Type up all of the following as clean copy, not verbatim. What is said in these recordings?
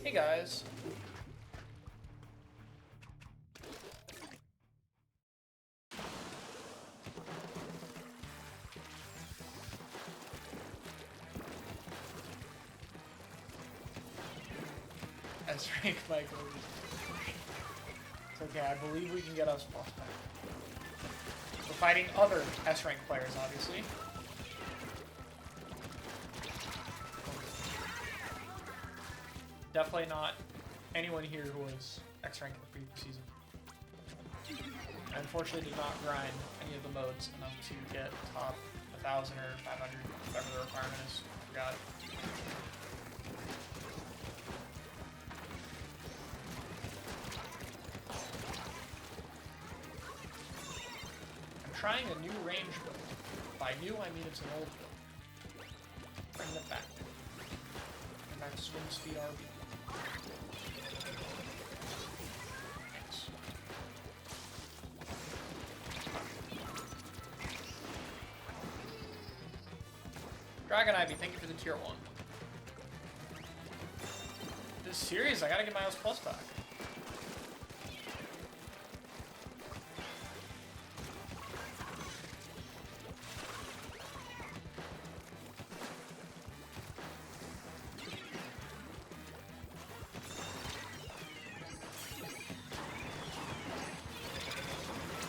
Hey guys. S rank Michael. It's okay, I believe we can get us plus back. We're fighting other S rank players, obviously. Definitely not anyone here who was X rank in the previous season. I unfortunately did not grind any of the modes enough to get top 1,000 or 500, whatever the requirement is. Forgot. I'm trying a new range build. By new, I mean it's an old build. Bring it back. Bring back swim speed RB. Thanks. Dragon Ivy, thank you for the tier 1. This series, I gotta get my house plus back.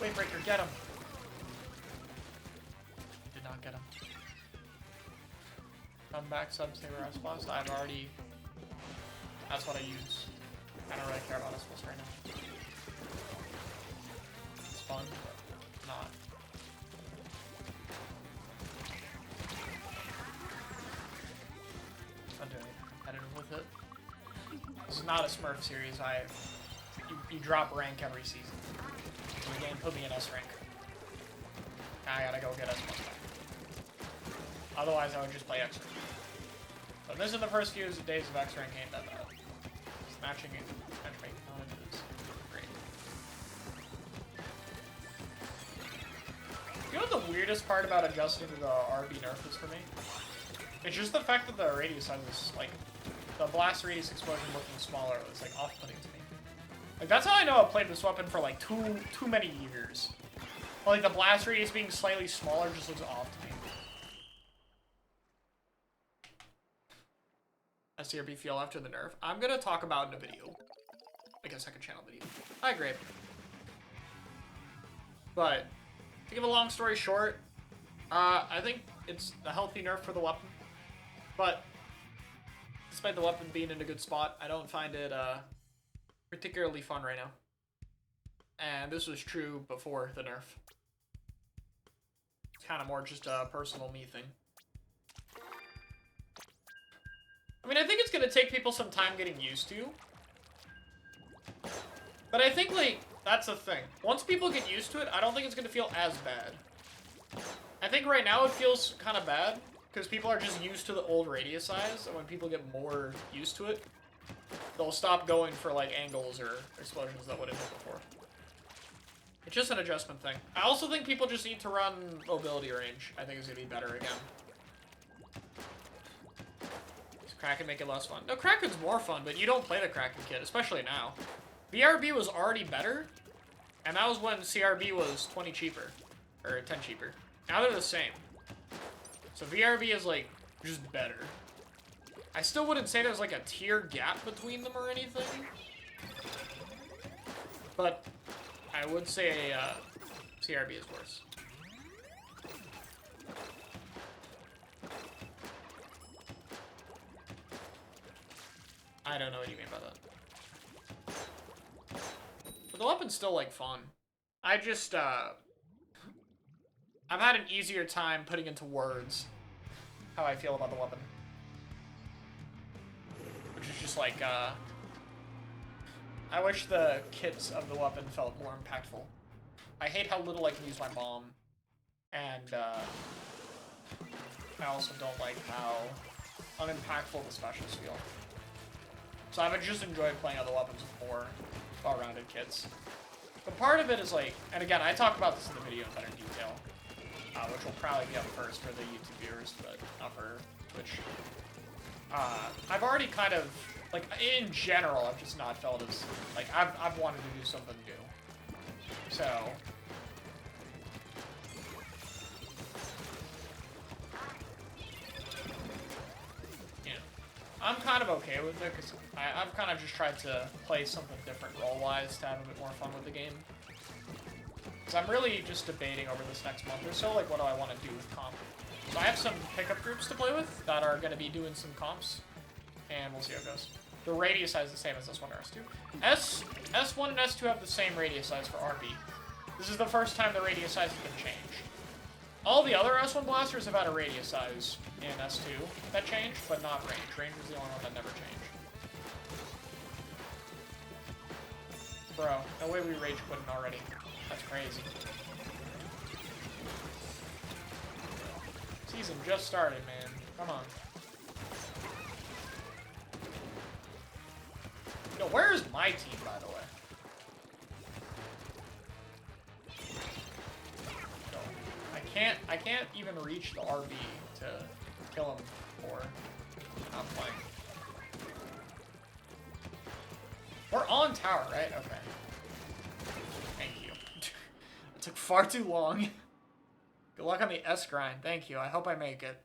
Wavebreaker, get him! Did not get him. Come back, Subsaver S plus. I've already. That's what I use. I don't really care about S plus right now. It's fun, but not. I'm doing competitive with it. This is not a Smurf series. You drop rank every season. The game put me in S rank. I gotta go get S plus back. Otherwise, I would just play X rank. So this is the first few days of X rank ain't that bad. Matchmaking knowledge is great. You know what the weirdest part about adjusting to the RB nerf is for me? It's just the fact that the radius size is like the blast radius explosion looking smaller is like off-putting to me. Like that's how I know I've played this weapon for like too many years. But, like the blast radius being slightly smaller just looks off to me. SCRB feel after the nerf. I'm gonna talk about in a video. Like a second channel video. Hi, Grape. But to give a long story short, I think it's a healthy nerf for the weapon. But despite the weapon being in a good spot, I don't find it particularly fun right now. And this was true before the nerf. It's kind of more just a personal me thing. I mean, I think it's going to take people some time getting used to. But I think, like, that's the thing. Once people get used to it, I don't think it's going to feel as bad. I think right now it feels kind of bad, because people are just used to the old radius size, and when people get more used to it, they'll stop going for, like, angles or explosions that would have hit before. It's just an adjustment thing. I also think people just need to run mobility range. I think it's going to be better again. Kraken make it less fun. No, Kraken's more fun, but you don't play the Kraken kit, especially now. VRB was already better, and that was when CRB was 20 cheaper. Or 10 cheaper. Now they're the same. So VRB is, like, just better. I still wouldn't say there's, like, a tier gap between them or anything. But I would say CRB is worse. I don't know what you mean by that. But the weapon's still, like, fun. I just, I've had an easier time putting into words how I feel about the weapon. Which is just, like, I wish the kits of the weapon felt more impactful. I hate how little I can use my bomb. And, I also don't like how unimpactful the specials feel. So I've just enjoyed playing other weapons with more well-rounded kits. But part of it is like, and again, I talk about this in the video in better detail, which will probably be up first for the YouTube viewers, but not for Twitch. I've already kind of Like, in general, I've just not felt as, like, I've wanted to do something new. So... yeah. I'm kind of okay with it, because I've kind of just tried to play something different role-wise to have a bit more fun with the game. Because I'm really just debating over this next month or so, like, what do I want to do with comp. So I have some pickup groups to play with that are going to be doing some comps, and we'll see how it goes. The radius size is the same as S1 or S2. S1 and S2 have the same radius size for RB. This is the first time the radius size has been changed. All the other S1 blasters have had a radius size in S2 that changed, but not range. Range was the only one that never changed. Bro, no way we rage quitting already. That's crazy. Season just started, man. Come on. Yo, where is my team, by the way? No, I can't even reach the RB to kill him for not playing. We're on tower, right? Okay. Thank you. It took far too long. Good luck on the S grind. Thank you. I hope I make it.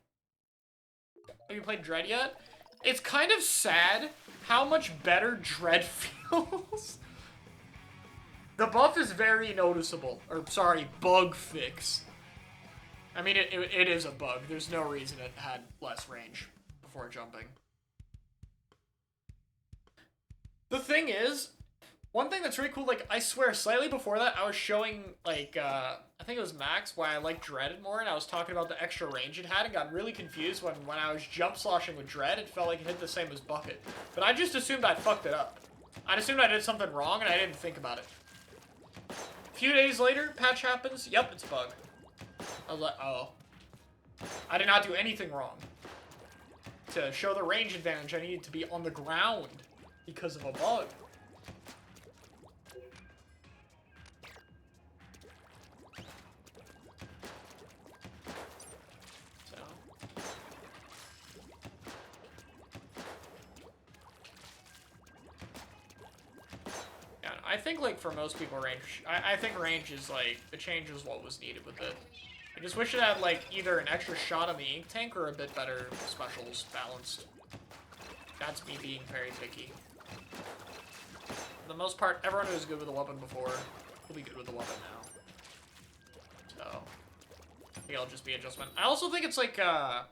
Have you played Dread yet? It's kind of sad how much better Dread feels. The buff is very noticeable. Or, sorry, bug fix. I mean, it is a bug. There's no reason it had less range before jumping. The thing is, one thing that's really cool, like, I swear, slightly before that, I was showing, like, I think it was Max, why I liked Dread more, and I was talking about the extra range it had, and got really confused when I was jump sloshing with Dread, it felt like it hit the same as Bucket. But I just assumed I fucked it up. I assumed I did something wrong, and I didn't think about it. A few days later, patch happens, yep, it's a bug. I was like, oh. I did not do anything wrong. To show the range advantage, I needed to be on the ground because of a bug. I think, like, for most people, range... I think range is, like, the change is what was needed with it. I just wish it had, like, either an extra shot on the ink tank or a bit better specials balanced. That's me being very picky. For the most part, everyone who was good with the weapon before will be good with the weapon now. So, I think it'll just be adjustment. I also think it's, like, I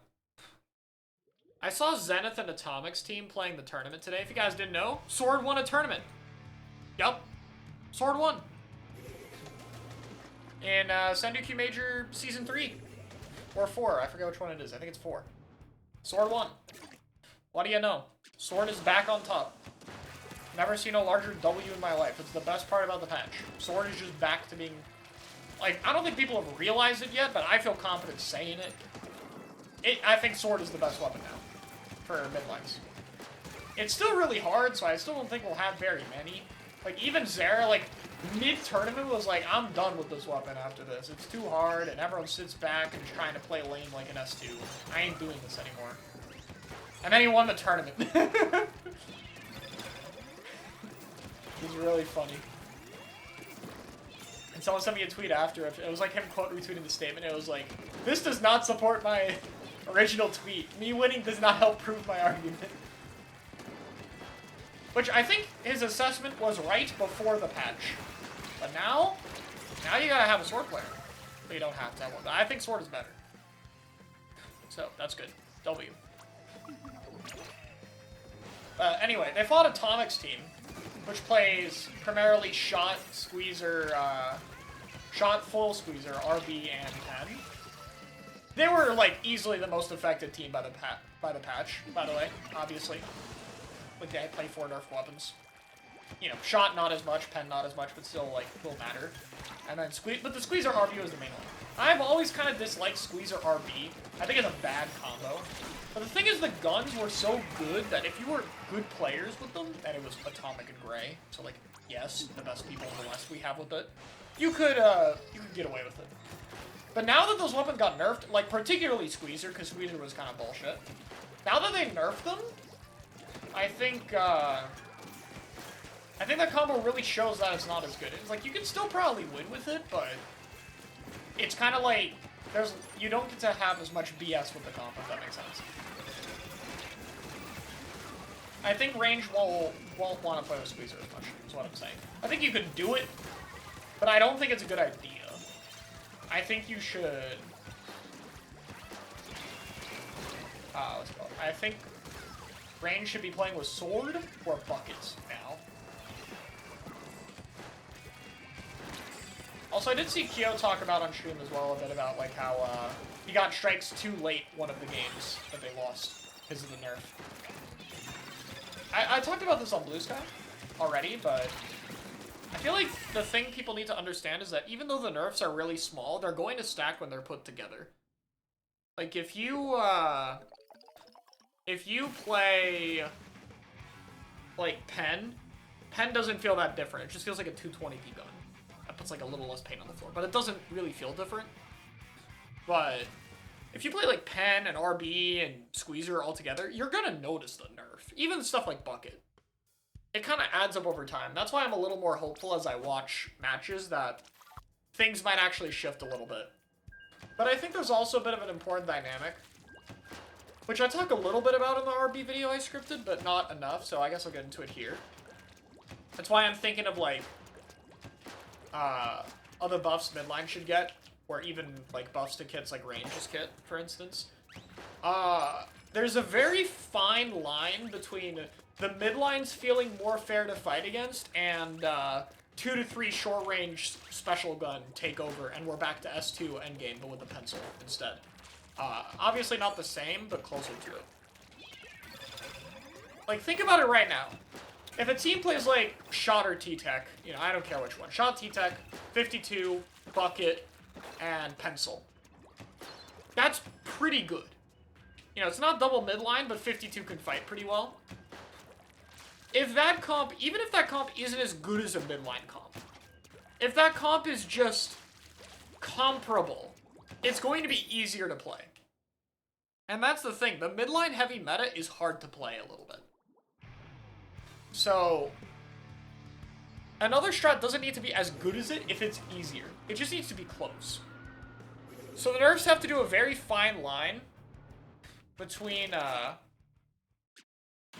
saw Zenith and Atomic's team playing the tournament today. If you guys didn't know, Sword won a tournament. Yup. Sword won. In Sendoku Major Season 3. Or 4. I forget which one it is. I think it's 4. Sword won. What do you know? Sword is back on top. Never seen a larger W in my life. It's the best part about the patch. Sword is just back to being... Like, I don't think people have realized it yet, but I feel confident saying it. I think Sword is the best weapon now. For midlines. It's still really hard, so I still don't think we'll have very many. Like, even Zera, like, mid-tournament was like, I'm done with this weapon after this. It's too hard, and everyone sits back and is trying to play lane like an S2. I ain't doing this anymore. And then he won the tournament. It was really funny. And someone sent me a tweet after. It was like him quote retweeting the statement. It was like, this does not support my original tweet. Me winning does not help prove my argument. Which I think his assessment was right before the patch. But now you gotta have a Sword player. But you don't have to have one. I think Sword is better. So, that's good. W. Anyway, they fought Atomic's team, which plays primarily shot, squeezer, shot, full squeezer, RB, and 10. They were, like, easily the most affected team by the patch, by the way, obviously. Like, they play 4 nerf weapons. You know, shot not as much, pen not as much, but still, like, will matter. And then but the squeezer RB was the main one. I've always kind of disliked squeezer RB. I think it's a bad combo. But the thing is, the guns were so good that if you were good players with them, and it was Atomic and Gray, so, like, yes, the best people in the West we have with it, you could get away with it. But now that those weapons got nerfed, like, particularly Squeezer, because Squeezer was kind of bullshit, now that they nerfed them, I think that combo really shows that it's not as good. It's like, you can still probably win with it, but it's kind of like, you don't get to have as much BS with the combo, if that makes sense. I think range won't want to play with Squeezer as much, is what I'm saying. I think you could do it, but I don't think it's a good idea. I think you should... what's it called? I think range should be playing with sword or buckets now. Also, I did see Kyo talk about on stream as well a bit about like how he got strikes too late one of the games that they lost because of the nerf. I talked about this on Blue Sky already, but I feel like the thing people need to understand is that even though the nerfs are really small, they're going to stack when they're put together. Like, if you play, like, Pen doesn't feel that different. It just feels like a 220p gun. That puts, like, a little less paint on the floor. But it doesn't really feel different. But if you play, like, Pen and RB and Squeezer all together, you're gonna notice the nerf. Even stuff like Bucket. It kind of adds up over time. That's why I'm a little more hopeful as I watch matches that things might actually shift a little bit. But I think there's also a bit of an important dynamic, which I talk a little bit about in the RB video I scripted, but not enough, so I guess I'll get into it here. That's why I'm thinking of, like, other buffs midline should get, or even, like, buffs to kits like Range's kit, for instance. There's a very fine line between the midlines feeling more fair to fight against and 2 to 3 short-range special gun take over, and we're back to S2 endgame, but with a pencil instead. Obviously not the same, but closer to it. Like, think about it right now. If a team plays, like, Shot or T-Tech, you know, I don't care which one. Shot, T-Tech, 52, Bucket, and Pencil. That's pretty good. You know, it's not double midline, but 52 can fight pretty well. If that comp, even if that comp isn't as good as a midline comp, if that comp is just comparable, it's going to be easier to play. And that's the thing, the midline heavy meta is hard to play a little bit. So, another strat doesn't need to be as good as it if it's easier. It just needs to be close. So the nerfs have to do a very fine line between,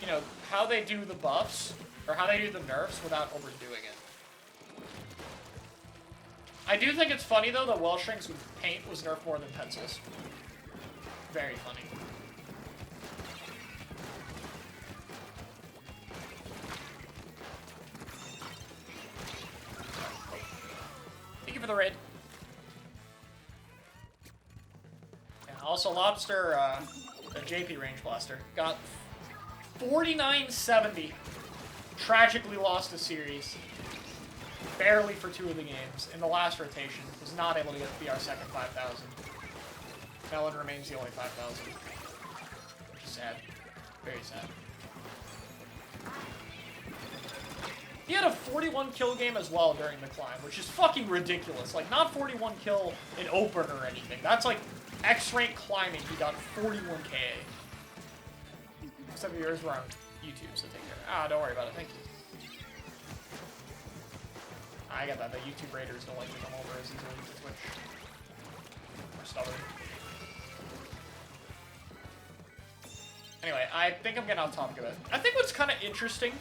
you know, how they do the buffs, or how they do the nerfs without overdoing it. I do think it's funny, though, that wall shrinks with paint was nerfed more than pencils. Very funny. Thank you for the raid. And also, Lobster, the JP range blaster, got 4970. Tragically lost a series. Barely for 2 of the games. In the last rotation. Was not able to get BR second 5,000. Melon remains the only 5,000. Which is sad. Very sad. He had a 41 kill game as well during the climb, which is fucking ridiculous. Like, not 41 kill in open or anything. That's like X-rank climbing. He got 41 KA. Except yours were on YouTube, so take care. Ah, don't worry about it. Thank you. I get that. The YouTube raiders don't like to come over as easily as Twitch. We're stubborn. Anyway, I think I'm getting off topic of it. I think what's kind of interesting...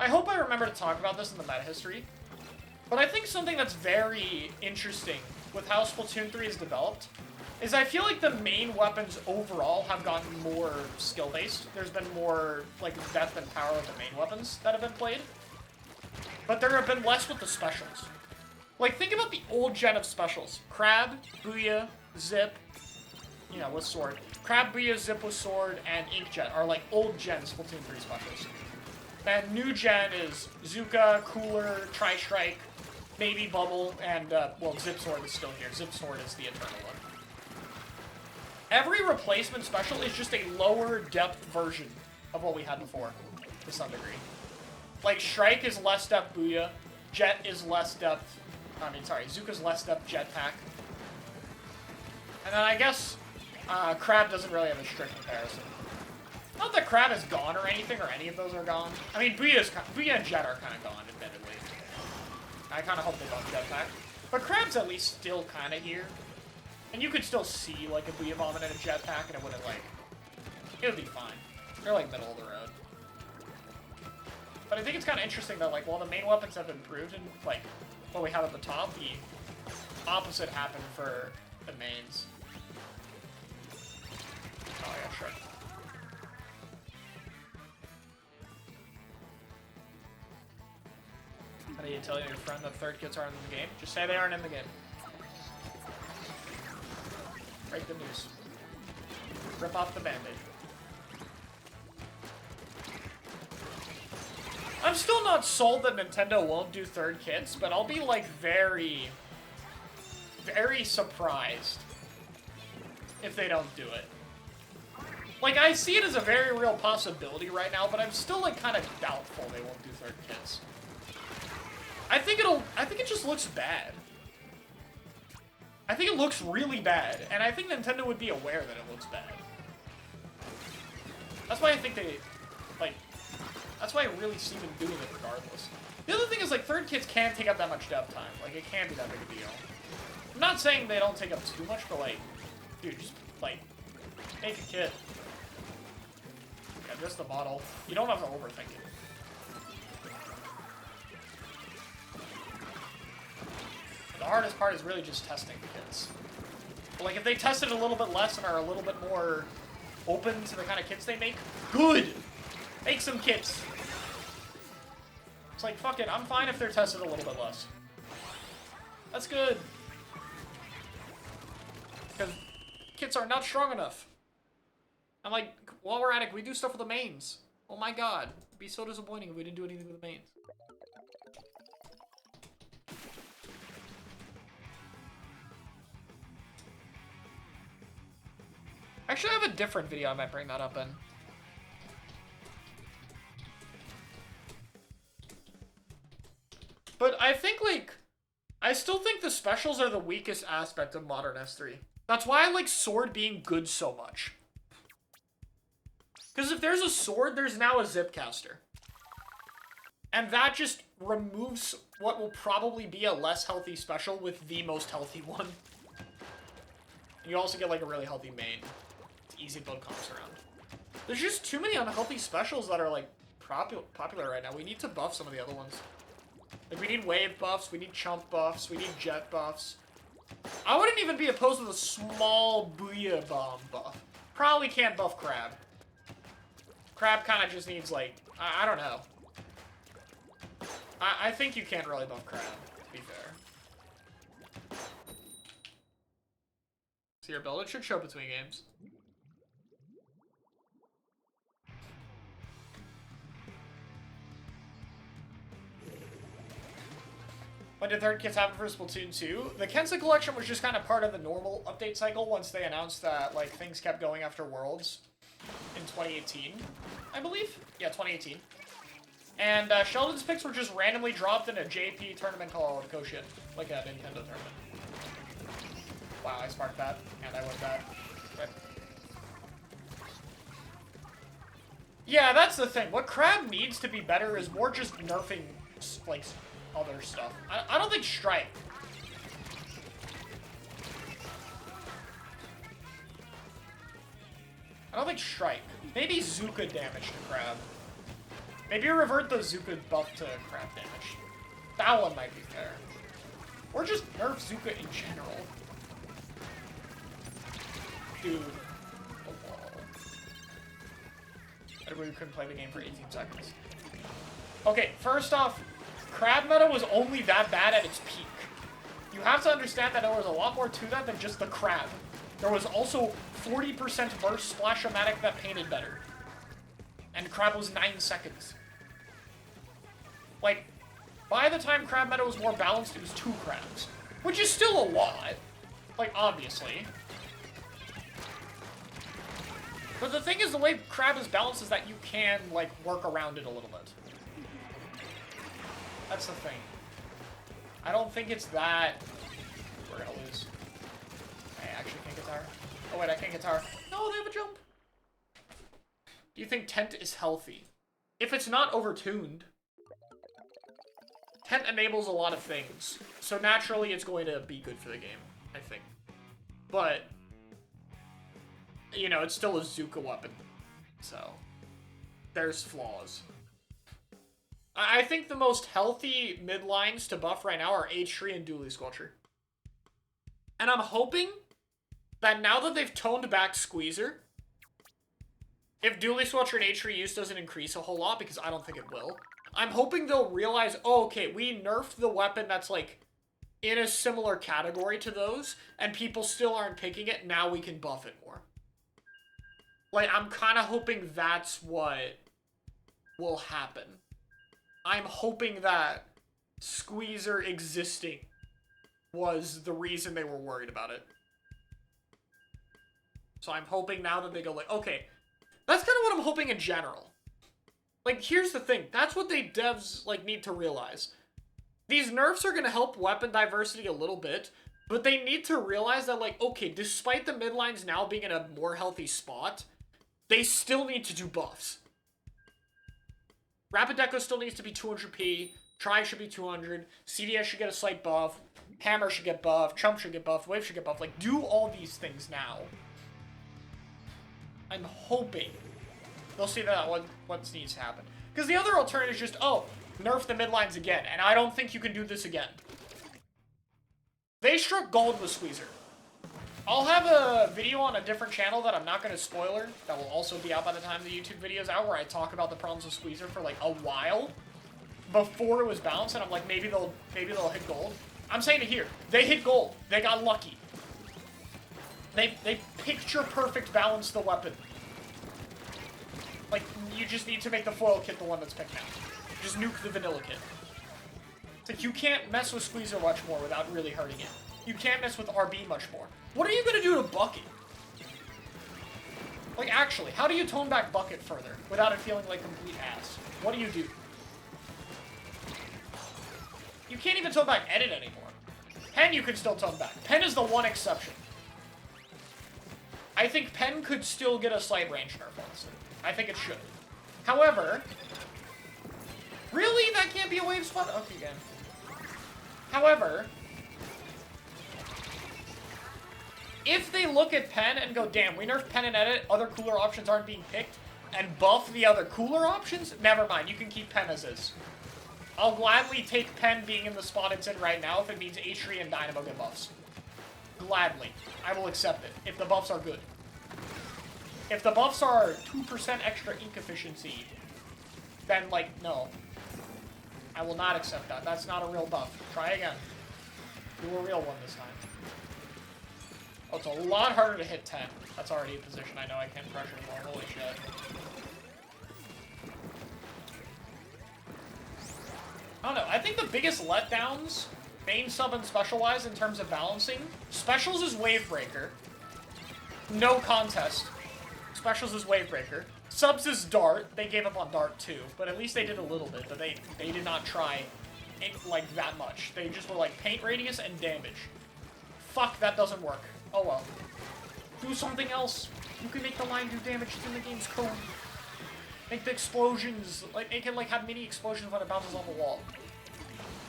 I hope I remember to talk about this in the meta history. But I think something that's very interesting with how Splatoon 3 is developed is I feel like the main weapons overall have gotten more skill-based. There's been more, like, depth and power of the main weapons that have been played. But there have been less with the specials. Like, think about the old gen of specials. Crab, Booyah, Zip, you know, with sword. Crab, Booyah, Zip with sword, and Inkjet are, like, old gen Splatoon 3 specials. And new gen is Zuka, Cooler, Tri-Strike, maybe Bubble, and, well, Zip Sword is still here. Zip Sword is the eternal one. Every replacement special is just a lower depth version of what we had before, to some degree. Like, Strike is less depth Booyah, Jet is less depth, Zuka's less depth Jetpack. And then I guess, Crab doesn't really have a strict comparison. Not that Crab is gone or anything, or any of those are gone. I mean, Booyah and Jet are kind of gone, admittedly. I kind of hope they buff Jetpack. But Crab's at least still kind of here. And you could still see, like, a Booyah Vomit and a Jetpack, and it wouldn't, like... It would be fine. They're, like, middle of the road. But I think it's kind of interesting that, like, while the main weapons have improved and, like, what we have at the top, the opposite happened for the mains. Oh, yeah, sure. How do you tell your friend that third kits aren't in the game? Just say they aren't in the game. Break the news. Rip off the band-aid. I'm still not sold that Nintendo won't do third kits, but I'll be, like, very surprised if they don't do it. Like, I see it as a very real possibility right now, but I'm still, like, kind of doubtful they won't do third kits. I think it just looks bad. I think it looks really bad, and I think Nintendo would be aware that it looks bad. That's why I think they, like, that's why I really see them doing it regardless. The other thing is, like, third kits can't take up that much dev time. Like, it can't be that big a deal. I'm not saying they don't take up too much, but, like, dude, just, like, make a kit. Yeah, just the model. You don't have to overthink it. The hardest part is really just testing the kits. But, like, if they test it a little bit less and are a little bit more open to the kind of kits they make, good! Make some kits! It's like, fuck it, I'm fine if they're tested a little bit less. That's good. Because kits are not strong enough. I'm like, while we're at it, we do stuff with the mains. Oh my god. It'd be so disappointing if we didn't do anything with the mains. Actually, I have a different video I might bring that up in. But I think, like, I still think the specials are the weakest aspect of modern S3. That's why I like Sword being good so much. Because if there's a Sword, there's now a Zipcaster. And that just removes what will probably be a less healthy special with the most healthy one. You also get, like, a really healthy main. It's easy to build comps around. There's just too many unhealthy specials that are, like, popular right now. We need to buff some of the other ones. Like, we need wave buffs, we need chump buffs, we need jet buffs. I wouldn't even be opposed to a small Booyah Bomb buff. Probably can't buff Crab. Crab kind of just needs, like, I don't know. I think you can't really buff Crab, to be fair. So your build, it should show between games. When did third kits happen for Splatoon 2? The Kensa collection was just kind of part of the normal update cycle once they announced that, like, things kept going after Worlds in 2018, I believe? Yeah, 2018. And Sheldon's picks were just randomly dropped in a JP tournament called Koshin, like a Nintendo tournament. Wow, I sparked that, and I went that. Okay. Yeah, that's the thing. What Crab needs to be better is more just nerfing, like, other stuff. I don't think Strike. I don't think Strike. Maybe Zuka damage to Crab. Maybe revert the Zuka buff to Crab damage. That one might be fair. Or just nerf Zuka in general. Dude. Oh, whoa. Everybody couldn't play the game for 18 seconds. Okay, first off, Crab meta was only that bad at its peak. You have to understand that there was a lot more to that than just the Crab. There was also 40% burst Splash-O-Matic that painted better. And Crab was 9 seconds. Like, by the time Crab meta was more balanced, it was 2 Crabs. Which is still a lot. Like, obviously. But the thing is, the way Crab is balanced is that you can, like, work around it a little bit. That's the thing. I don't think it's that... We're gonna lose. I actually can't get tower. Oh wait, I can't get tower. No, they have a jump! Do you think Tent is healthy? If it's not overtuned, Tent enables a lot of things. So naturally, it's going to be good for the game, I think. But, you know, it's still a Zuka weapon. So, there's flaws. I think the most healthy mid lines to buff right now are H3 and Dually Squelcher. And I'm hoping that now that they've toned back Squeezer, if Dually Squelcher and H3 use doesn't increase a whole lot, because I don't think it will, I'm hoping they'll realize, oh, okay, we nerfed the weapon that's, like, in a similar category to those, and people still aren't picking it, now we can buff it more. Like, I'm kind of hoping that's what will happen. I'm hoping that Squeezer existing was the reason they were worried about it. So I'm hoping now that they go like, okay, that's kind of what I'm hoping in general. Like, here's the thing. That's what they devs, like, need to realize. These nerfs are going to help weapon diversity a little bit, but they need to realize that, like, okay, despite the mid lines now being in a more healthy spot, they still need to do buffs. Rapid Deco still needs to be 200p, Tri should be 200, CDS should get a slight buff, Hammer should get buffed, Chump should get buffed, Wave should get buffed. Like, do all these things now. I'm hoping they'll see that what needs to happen. Because the other alternative is just, oh, nerf the mid lines again, and I don't think you can do this again. They struck gold with Squeezer. I'll have a video on a different channel that I'm not going to spoiler, that will also be out by the time the YouTube video's out, where I talk about the problems with Squeezer for like a while before it was balanced, and I'm like, maybe they'll hit gold. I'm saying it here. They hit gold. They got lucky. They picture perfect balance the weapon. Like, you just need to make the foil kit the one that's picked now. Just nuke the vanilla kit. It's like, you can't mess with Squeezer much more without really hurting it. You can't mess with RB much more. What are you gonna do to Bucket? Like, actually, how do you tone back Bucket further without it feeling like complete ass? What do? You can't even tone back Edit anymore. Pen you can still tone back. Pen is the one exception. I think Pen could still get a slight range nerf, honestly. I think it should. However, really? That can't be a wave spot? Okay, again. However, if they look at Pen and go, damn, we nerfed Pen and Edit, other cooler options aren't being picked, and buff the other cooler options, never mind, you can keep Pen as is. I'll gladly take Pen being in the spot it's in right now if it means H3 and Dynamo get buffs. Gladly. I will accept it, if the buffs are good. If the buffs are 2% extra ink efficiency, then, like, no. I will not accept that. That's not a real buff. Try again. Do a real one this time. Oh, it's a lot harder to hit 10. That's already a position I know I can't pressure more. Holy shit. I don't know. I think the biggest letdowns, main sub and special-wise, in terms of balancing, specials is Wave Breaker. No contest. Specials is Wave Breaker. Subs is Dart. They gave up on Dart too, but at least they did a little bit, but they did not try like that much. They just were like paint radius and damage. Fuck, that doesn't work. Oh well. Do something else. You can make the line do damage. It's in the game's code. Make the explosions, like, make it like have mini explosions when it bounces on the wall.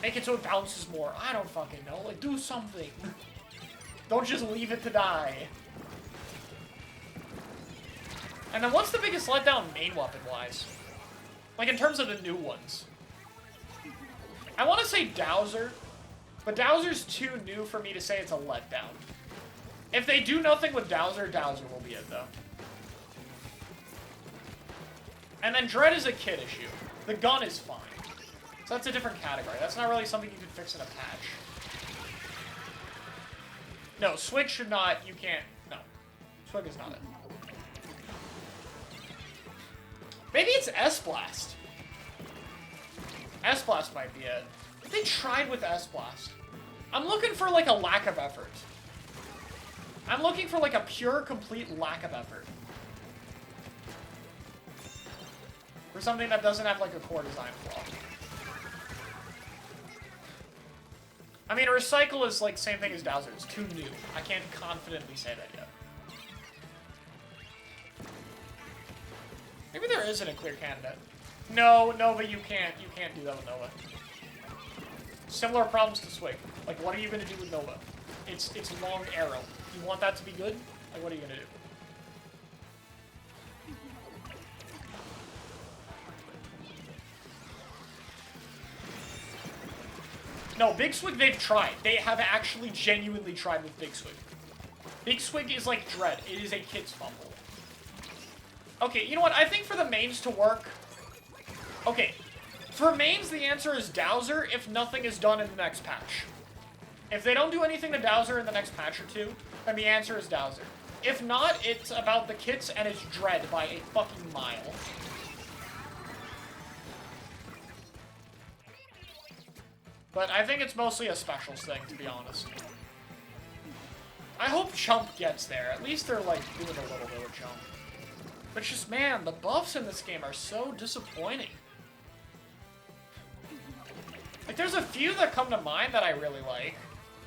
Make it so it bounces more. I don't fucking know. Like, do something. Don't just leave it to die. And then what's the biggest letdown main weapon-wise? Like, in terms of the new ones. I want to say Dowser, but Dowser's too new for me to say it's a letdown. If they do nothing with Dowser, Dowser will be it, though. And then Dread is a kid issue. The gun is fine. So that's a different category. That's not really something you can fix in a patch. No, Swig should not, you can't, no. Swig is not it. Maybe it's S-Blast. S-Blast might be it. They tried with S-Blast. I'm looking for, like, a lack of effort. I'm looking for, like, a pure, complete lack of effort. For something that doesn't have, like, a core design flaw. I mean, Recycle is, like, same thing as Dowser. It's too new. I can't confidently say that yet. Maybe there isn't a clear candidate. No, Nova, you can't do that with Nova. Similar problems to Swig. Like, what are you gonna do with Nova? It's long arrow. You want that to be good? Like, what are you gonna do? No, Big Swig, they've tried. They have actually genuinely tried with Big Swig. Big Swig is like Dread. It is a kid's fumble. Okay, you know what? I think for the mains to work... Okay, for mains, the answer is Dowser if nothing is done in the next patch. If they don't do anything to Dowser in the next patch or two, then the answer is Dowser. If not, it's about the kits and it's Dread by a fucking mile. But I think it's mostly a specials thing, to be honest. I hope Chump gets there. At least they're, like, doing a little bit with Chump. But just, man, the buffs in this game are so disappointing. Like, there's a few that come to mind that I really like.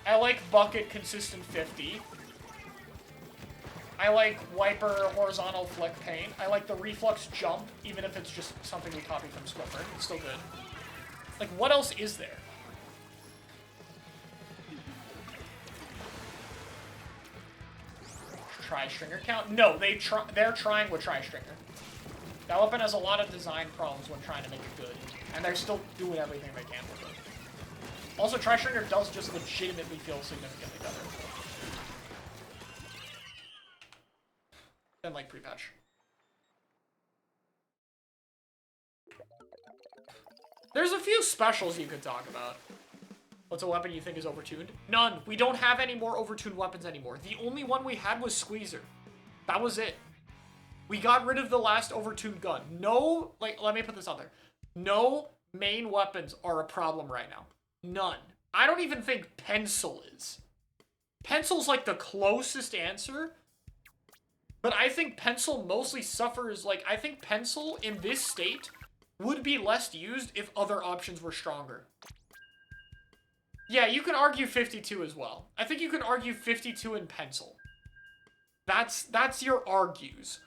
I like Bucket Consistent 50. I like Wiper Horizontal Flick Paint. I like the Reflux Jump, even if it's just something we copied from Squiffer. It's still good. Like, what else is there? Tri-Stringer count? No, they're trying with Tri-Stringer. That weapon has a lot of design problems when trying to make it good. And they're still doing everything they can with it. Also, Tri-Stringer does just legitimately feel significantly better than, like, pre-patch. There's a few specials you could talk about. What's a weapon you think is overtuned? None. We don't have any more overtuned weapons anymore. The only one we had was Squeezer. That was it. We got rid of the last overtuned gun. No, like, let me put this out there. No main weapons are a problem right now. None. I don't even think Pencil is. Pencil's like the closest answer. But I think Pencil mostly suffers, like, I think Pencil in this state would be less used if other options were stronger. Yeah, you can argue 52 as well. I think you can argue 52 and Pencil. That's your argues.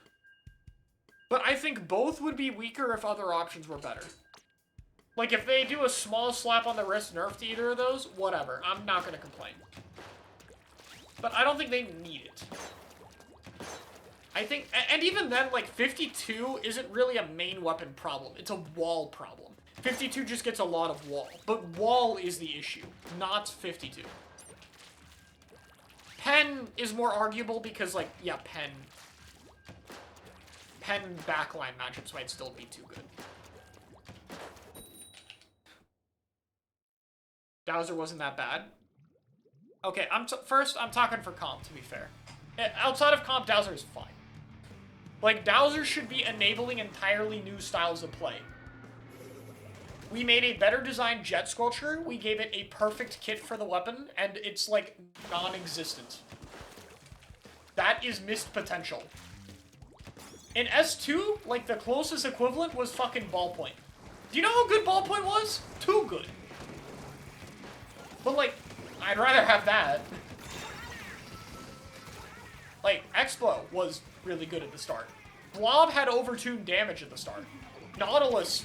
But I think both would be weaker if other options were better. Like, if they do a small slap on the wrist nerf to either of those, whatever. I'm not going to complain. But I don't think they need it. I think, and even then, like, 52 isn't really a main weapon problem. It's a wall problem. 52 just gets a lot of wall. But wall is the issue, not 52. Pen is more arguable because, like, yeah, Pen backline matchups might still be too good. Dowser wasn't that bad. Okay, first, I'm talking for comp, to be fair. Outside of comp, Dowser is fine. Like, Dowser should be enabling entirely new styles of play. We made a better designed jet sculpture, we gave it a perfect kit for the weapon, and it's, like, non-existent. That is missed potential. In S2, like, the closest equivalent was fucking Ballpoint. Do you know how good Ballpoint was? Too good. But, like, I'd rather have that. Like, Expo was really good at the start. Blob had overtuned damage at the start. Nautilus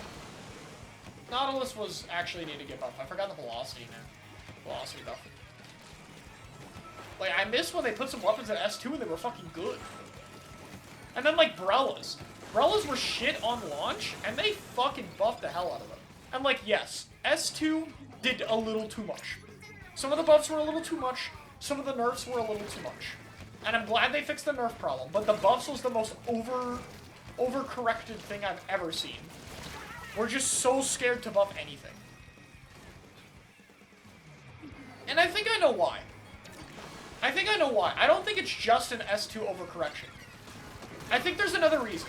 was actually need to get buffed. I forgot the velocity now. Velocity buff. Like, I miss when they put some weapons at S2 and they were fucking good. And then, like, Brellas. Brellas were shit on launch, and they fucking buffed the hell out of them. And, like, yes, S2 did a little too much. Some of the buffs were a little too much. Some of the nerfs were a little too much. And I'm glad they fixed the nerf problem, but the buffs was the most overcorrected thing I've ever seen. We're just so scared to buff anything. And I think I know why. I don't think it's just an S2 overcorrection. I think there's another reason.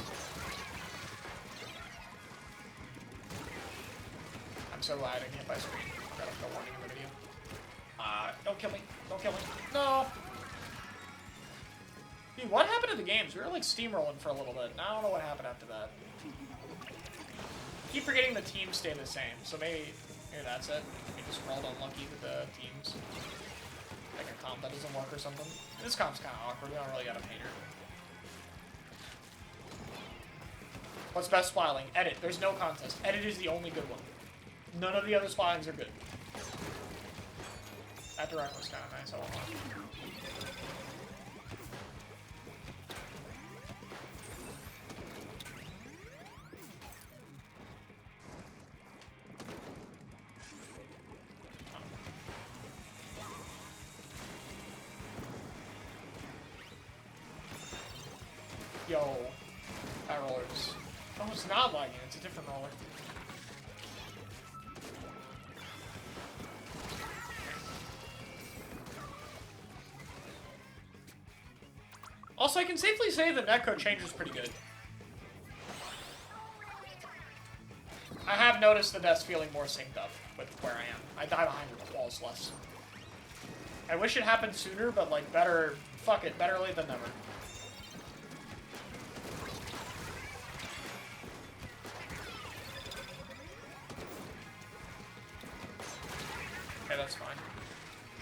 I'm so glad I didn't get my screen. Got no warning in the video. Don't kill me. Don't kill me. No. Dude, what happened to the games? We were like steamrolling for a little bit. I don't know what happened after that. Keep forgetting the teams stay the same, so maybe that's it. We just rolled unlucky with the teams. Like a comp that doesn't work or something. This comp's kind of awkward. We don't really got a painter. What's best splatling? Edit. There's no contest. Edit is the only good one. None of the other splatlings are good. That direct was kind of nice. I won't lie. Yo, that roller's... Oh, it's not lagging. It's a different roller. Also, I can safely say the netcode change is pretty good. I have noticed the death's feeling more synced up with where I am. I die behind the walls less. I wish it happened sooner, but like better... Fuck it, better late than never. Okay, that's fine.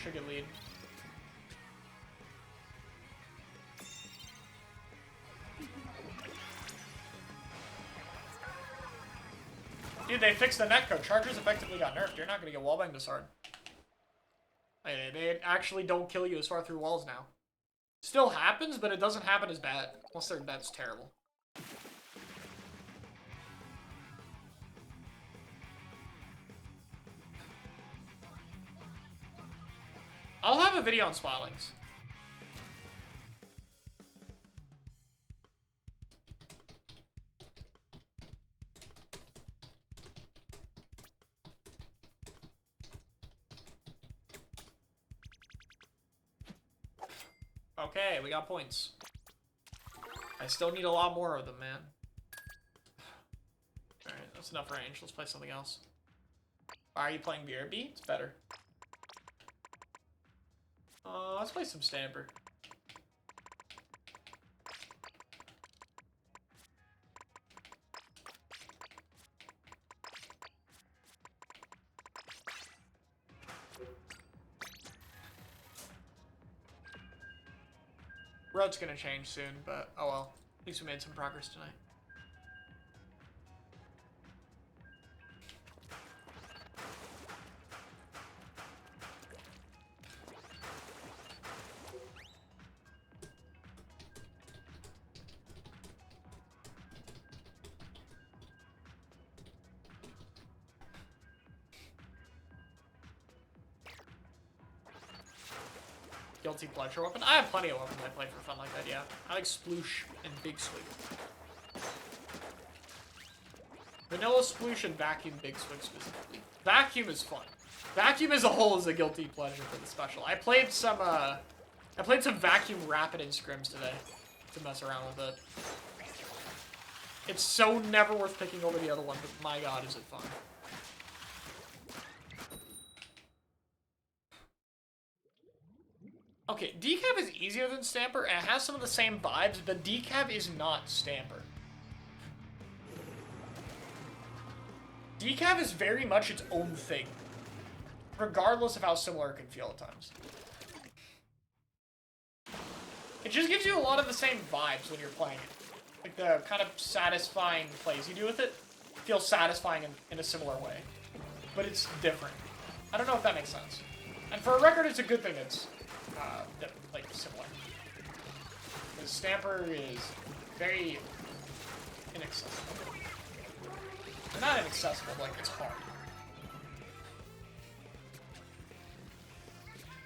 Should get lead. Dude, they fixed the netcode. Chargers effectively got nerfed. You're not gonna get wallbanged this hard. They actually don't kill you as far through walls now. Still happens, but it doesn't happen as bad. Unless their net's terrible. I'll have a video on splatlings. Okay, we got points. I still need a lot more of them, man. Alright, that's enough range. Let's play something else. Why are you playing BRB? It's better. Let's play some Stamper. Road's gonna change soon, but oh well. At least we made some progress tonight. Guilty pleasure weapon? I have plenty of weapons I play for fun like that, yeah. I like Sploosh and Big Swig. Vanilla Sploosh and Vacuum Big Swig specifically. Vacuum is fun. Vacuum as a whole is a guilty pleasure for the special. I played some Vacuum Rapid in scrims today to mess around with it. It's so never worth picking over the other one, but my god is it fun. Okay, Decap is easier than Stamper, and it has some of the same vibes, but Decap is not Stamper. Decap is very much its own thing, regardless of how similar it can feel at times. It just gives you a lot of the same vibes when you're playing it. Like the kind of satisfying plays you do with it feel satisfying in a similar way, but it's different. I don't know if that makes sense. And for a record, it's a good thing it's like similar. Because Stamper is very inaccessible. Not inaccessible, like it's hard.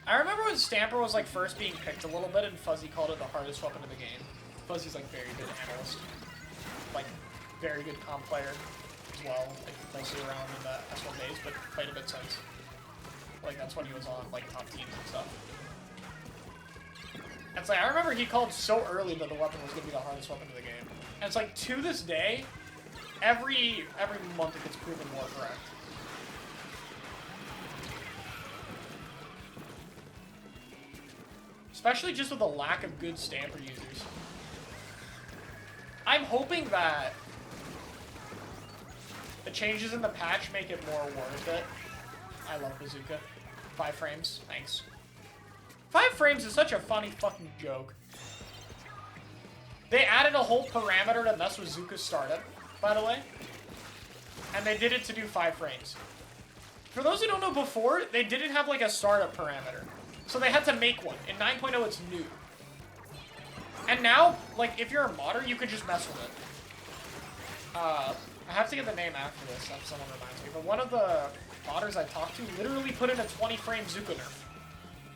I remember when Stamper was like first being picked a little bit and Fuzzy called it the hardest weapon in the game. Fuzzy's like very good analyst. Like very good comp player as well. Like mostly around in the S1 days, but played a bit since. Like that's when he was on like top teams and stuff. It's like, I remember he called so early that the weapon was going to be the hardest weapon in the game. And it's like, to this day, every month it gets proven more correct. Especially just with the lack of good Stamper users. I'm hoping that the changes in the patch make it more worth it. I love Bazooka. 5 frames, thanks. 5 frames is such a funny fucking joke. They added a whole parameter to mess with Zuka's startup. by the way. And they did it to do 5 frames. For those who don't know, before, they didn't have, like, a startup parameter. So they had to make one. In 9.0, it's new. And now, like, if you're a modder, you can just mess with it. I have to get the name after this, if someone reminds me. But one of the modders I talked to literally put in a 20-frame Zuka nerf.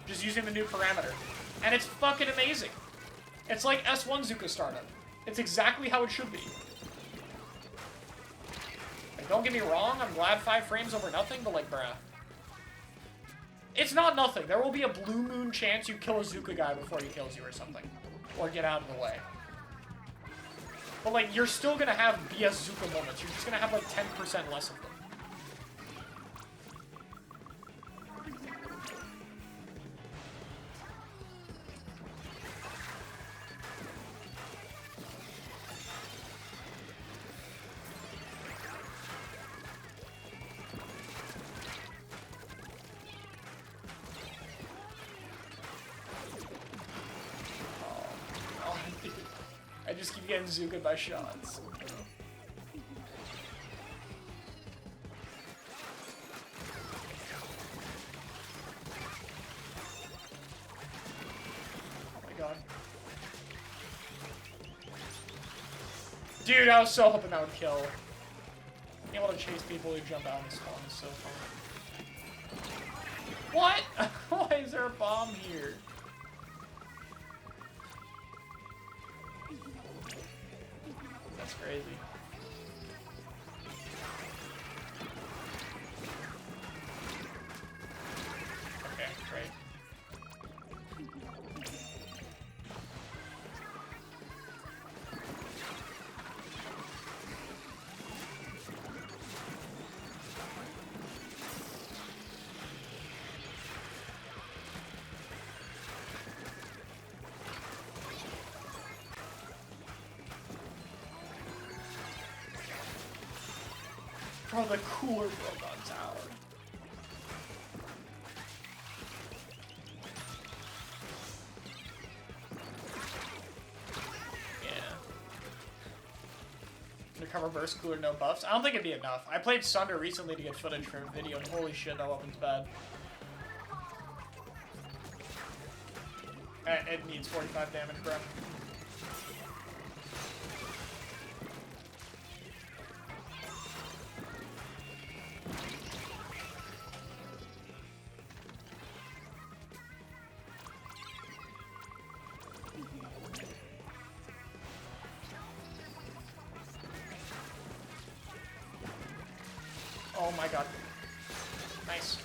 Just using the new parameter. And it's fucking amazing. It's like S1 Zuka startup. It's exactly how it should be. Like, don't get me wrong, I'm glad 5 frames over nothing, but like, bruh. It's not nothing. There will be a blue moon chance you kill a Zuka guy before he kills you or something. Or get out of the way. But like, you're still gonna have BS Zuka moments. You're just gonna have like 10% less of them. I just keep getting Zuka by shots. Oh my god. Dude, I was so hoping that would kill. Being able to chase people who jump out and spawn is so fun. What? Why is there a bomb here? That's crazy. Okay, great. Bro, the cooler broke on tower. Yeah. Undercover burst cooler, no buffs. I don't think it'd be enough. I played Sunder recently to get footage for a video, and holy shit, that weapon's bad. It needs 45 damage, bro. Oh my god. Nice.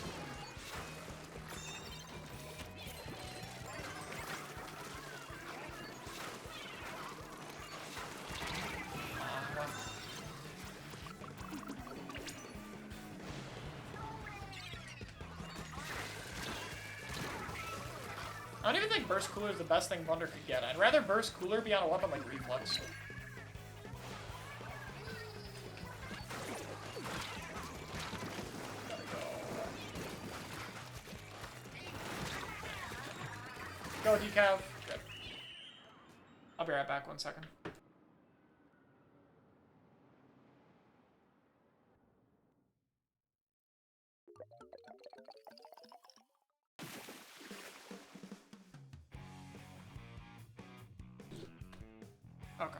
Well. I don't even think Burst Cooler is the best thing Thunder could get. I'd rather Burst Cooler be on a weapon like Reflex. Go, Decav. Good. I'll be right back, 1 second. Okay.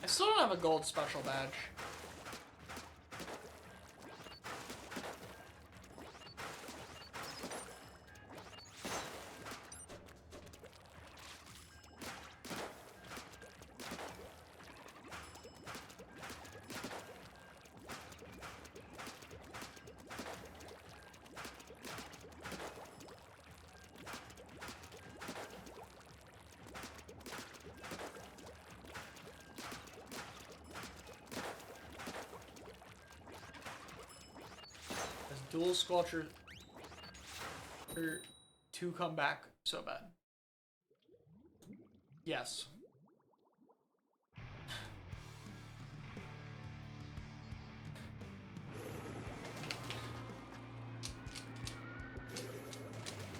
I still don't have a gold special badge. dual sculpture to come back so bad. Yes.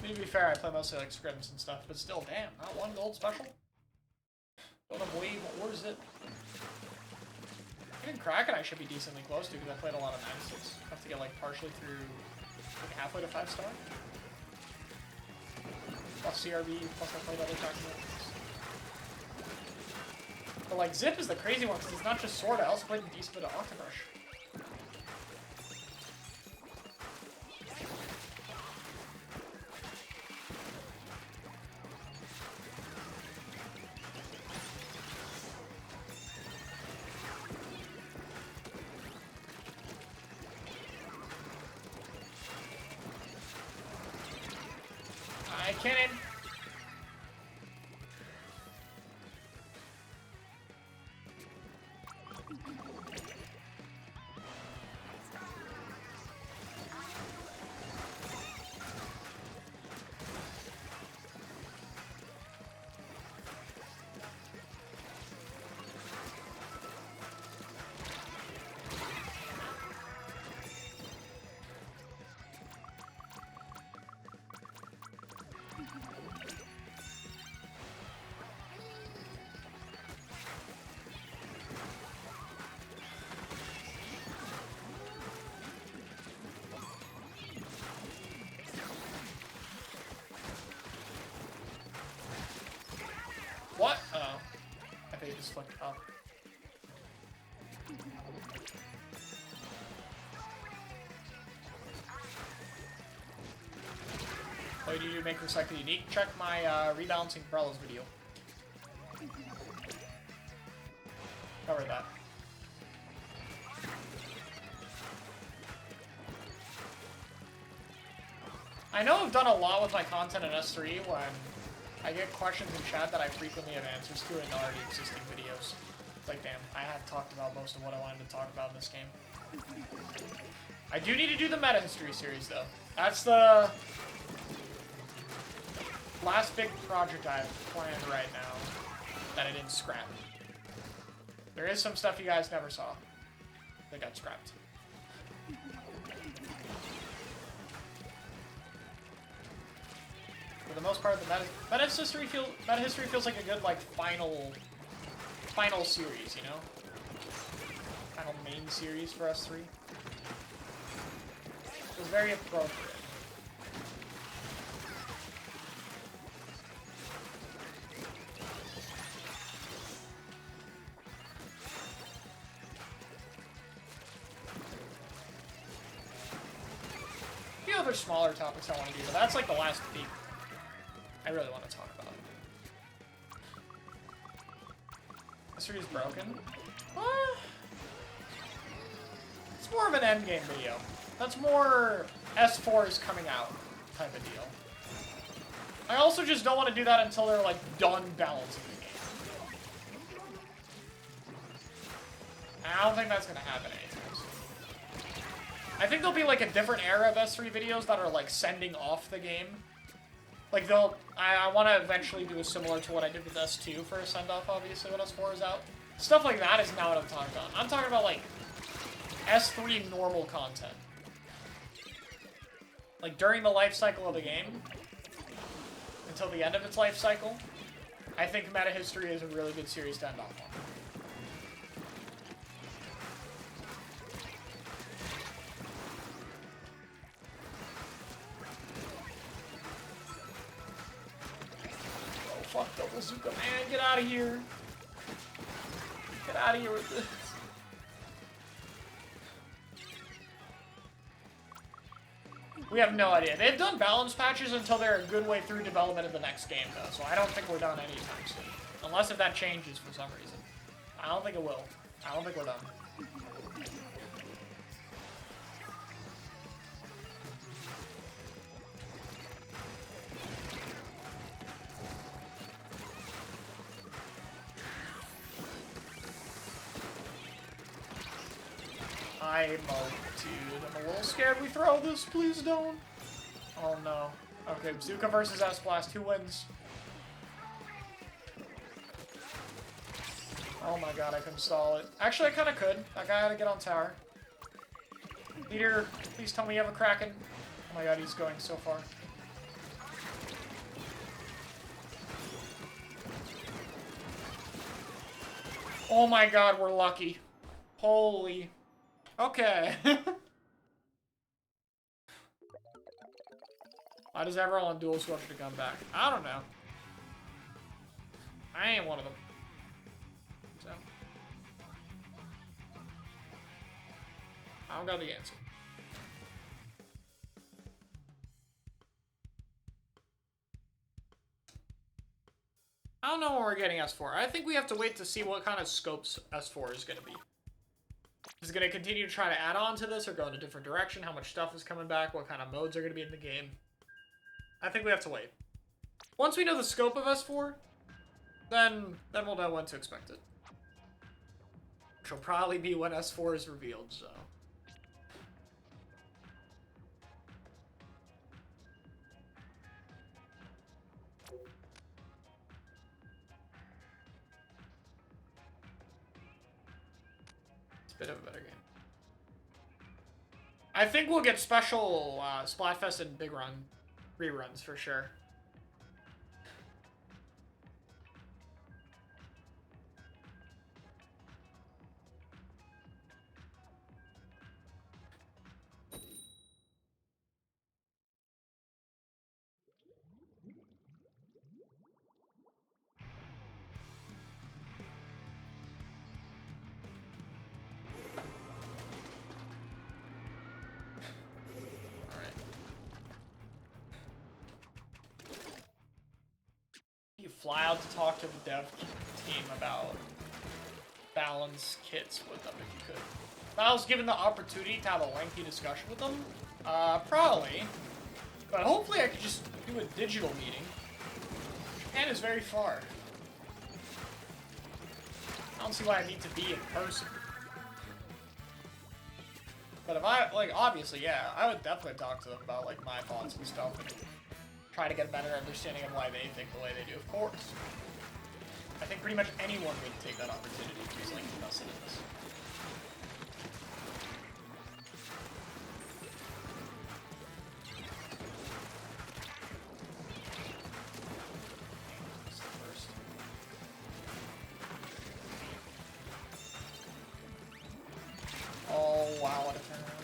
To be fair, I play mostly like scrims and stuff, but still, damn, not one gold special? Don't have wave, or is it? Even Kraken I should be decently close to because I played a lot of 96. I have to get like partially through like halfway to 5-star. Plus CRB, plus I played other documents. But like Zip is the crazy one because it's not just Sword, I also played a decent bit of Octobrush. I can't. What? Oh. I think it just flicked up. What do you do to make Recycle unique? Check my rebalancing Umbrellas video. Covered that. I know I've done a lot with my content in S3 when I get questions in chat that I frequently have answers to in already existing videos. It's like, damn, I have talked about most of what I wanted to talk about in this game. I do need to do the meta history series, though. That's the last big project I have planned right now that I didn't scrap. There is some stuff you guys never saw that got scrapped. For the most part, the meta history feels like a good like final series, you know, final main series for us three. It was very appropriate. A few other smaller topics I want to do, but that's like the last big I really want to talk about. This is broken. It's more of an endgame video. That's more S4 is coming out type of deal. I also just don't want to do that until they're like done balancing the game. I don't think that's gonna happen anytime soon. I think there'll be like a different era of S3 videos that are like sending off the game. Like I want to eventually do a similar to what I did with S2 for a send-off, obviously, when S4 is out. Stuff like that is not what I'm talking about. I'm talking about, like, S3 normal content. Like, during the life cycle of the game, until the end of its life cycle, I think Meta History is a really good series to end off on. Fuck the bazooka, man. Get out of here. Get out of here with this. We have no idea. They've done balance patches until they're a good way through development of the next game, though, so I don't think we're done anytime soon. Unless if that changes for some reason. I don't think it will. I don't think we're done. Dude, I'm a little scared we throw this. Please don't. Oh no. Okay, Bazooka versus S-Blast. Who wins? Oh my god, I can stall it. Actually, I kind of could. That guy had to get on tower. Leader, please tell me you have a Kraken. Oh my god, he's going so far. Oh my god, we're lucky. Holy. Okay. Why does everyone on dual structure to come back? I don't know. I ain't one of them. So. I don't got the answer. I don't know what we're getting S4. I think we have to wait to see what kind of scopes S4 is going to be. Is it going to continue to try to add on to this or go in a different direction? How much stuff is coming back? What kind of modes are going to be in the game? I think we have to wait. Once we know the scope of S4, then we'll know when to expect it. Which will probably be when S4 is revealed, so... Bit of a better game. I think we'll get special Splatfest and Big Run reruns for sure. Fly out to talk to the dev team about balance kits with them if you could. If I was given the opportunity to have a lengthy discussion with them, probably. But hopefully I could just do a digital meeting. Japan is very far. I don't see why I need to be in person. But if I, like, obviously, yeah, I would definitely talk to them about, like, my thoughts and stuff. And try to get a better understanding of why they think the way they do, of course. I think pretty much anyone would take that opportunity if he's like invested in this. Oh wow, what a turnaround.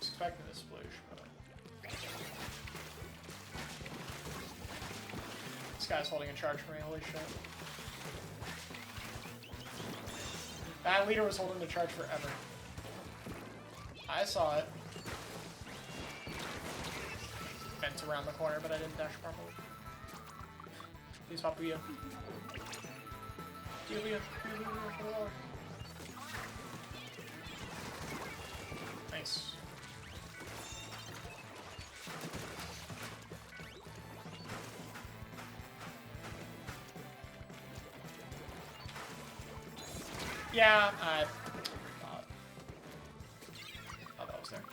Expecting this sploosh, but this guy's holding a charge for me, holy shit. That leader was holding the charge forever. I saw it. Bent around the corner, but I didn't dash properly. Please pop Booyah. Booyah. Nice. Yeah, I thought that was there.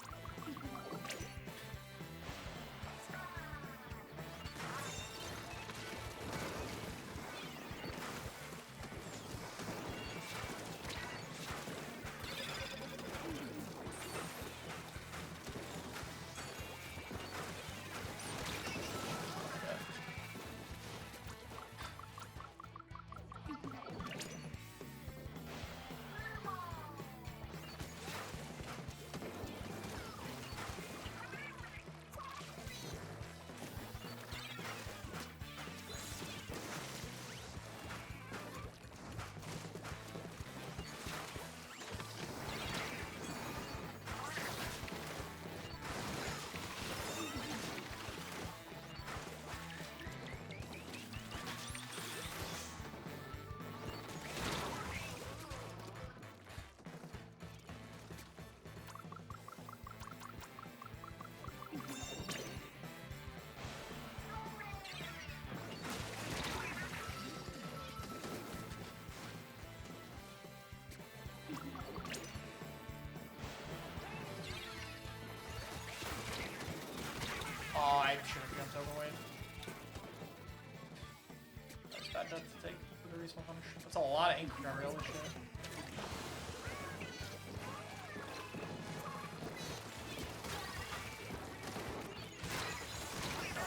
that death to take for the respawn punish. That's a lot of ink recovery, holy shit.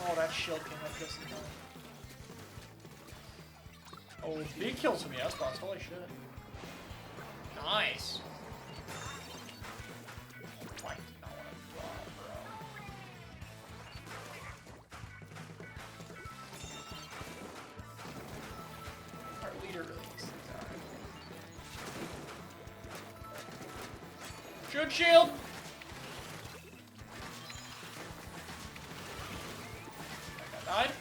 Oh, that shield came up just in time. Oh, big kills from the S-bots, holy shit. Nice. I do not want to fly, bro. Our leader really needs to die. Shoot shield! That guy died.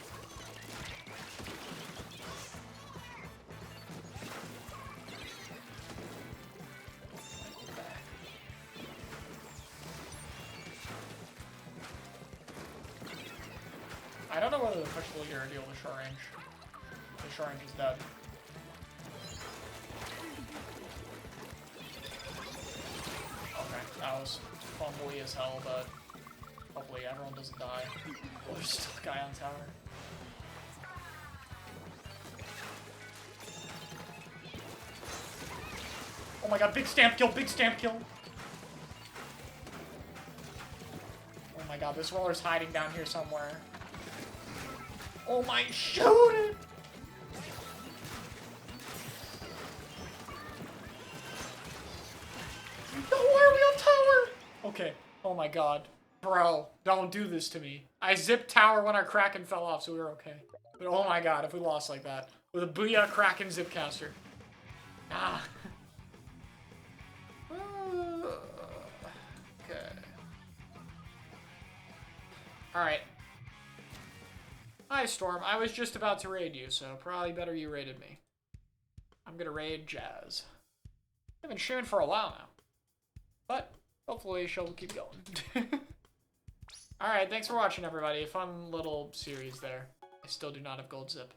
I don't know whether to push the leader or deal with short range. The short range is dead. Okay, that was fumbly as hell, but hopefully everyone doesn't die. Oh, there's still a guy on tower. Oh my god, big stamp kill, big stamp kill! Oh my god, this roller's hiding down here somewhere. Oh my, shoot it! No, why are we on tower? Okay, oh my god. Bro, don't do this to me. I zipped tower when our Kraken fell off, so we were okay. But oh my god, if we lost like that. With a Booyah Kraken Zipcaster. Ah. Okay. Alright. Hi, Storm. I was just about to raid you, so probably better you raided me. I'm gonna raid Jazz. I've been streaming for a while now. But, hopefully she'll keep going. Alright, thanks for watching, everybody. Fun little series there. I still do not have gold zip.